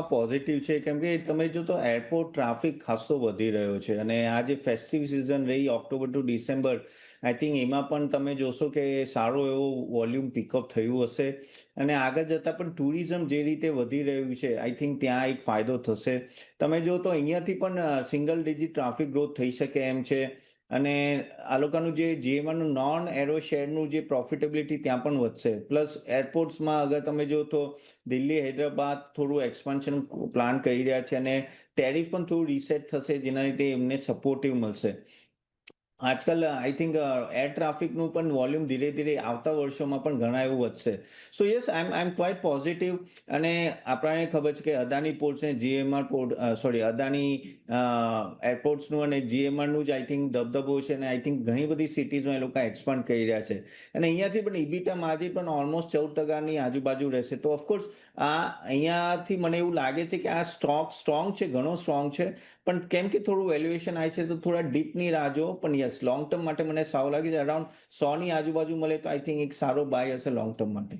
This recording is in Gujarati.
પોઝિટિવ છે કેમ કે તમે જો તો એરપોર્ટ ટ્રાફિક ખાસો વધી રહ્યો છે અને આ જે ફેસ્ટિવ સિઝન રહી October to December I think એમાં પણ તમે જોશો કે સારો એવો વોલ્યુમ પિકઅપ થયું હશે અને આગળ જતાં પણ ટુરિઝમ જે રીતે વધી રહ્યું છે આઈ થિંક ત્યાં એક ફાયદો થશે. તમે જો તો અહીંયાથી પણ સિંગલ ડિજિટ ટ્રાફિક ગ્રોથ થઈ શકે એમ છે. અને આ લોકોનું જે જીએમઆરનું નોન એરો શેરનું જે પ્રોફિટેબિલિટી ત્યાં પણ વધશે પ્લસ એરપોર્ટ્સમાં અગર તમે જો તો દિલ્હી હૈદરાબાદ થોડું એક્સપાન્શન પ્લાન કરી રહ્યા છે અને ટેરિફ પણ થોડું રીસેટ થશે જેના લીધે એમને સપોર્ટિવ મળશે. આજકાલ આઈ થિંક એર ટ્રાફિકનું પણ વોલ્યુમ ધીરે ધીરે આવતા વર્ષોમાં પણ ઘણા એવું વધશે. So yes I am quite positive. અને આપણને ખબર છે કે અદાની પોર્ટ્સ અને જીએમઆર પોર્ટ સોરી અદાની એરપોર્ટ્સનું અને જીએમઆરનું જ આઈ થિંક દબદબો છે અને આઈ થિંક ઘણી બધી સિટીઝમાં એ લોકો એક્સપાન્ડ કરી રહ્યા છે. અને અહીંયાથી પણ ઇબીટા માર્જિન પણ ઓલમોસ્ટ 14%ની આજુબાજુ રહેશે તો ઓફકોર્સ અહીંયાથી મને એવું લાગે છે કે આ સ્ટોક સ્ટ્રોંગ છે ઘણો સ્ટ્રોંગ છે. પણ કેમ કે થોડું વેલ્યુએશન આવે છે તો થોડા ડીપની રાહ જો પણ યસ લોંગ ટર્મ માટે મને સારું લાગે છે અરાઉન્ડ 100ની આજુબાજુ મળે તો આઈ થિંક એક સારો બાય હશે લોંગ ટર્મ માટે.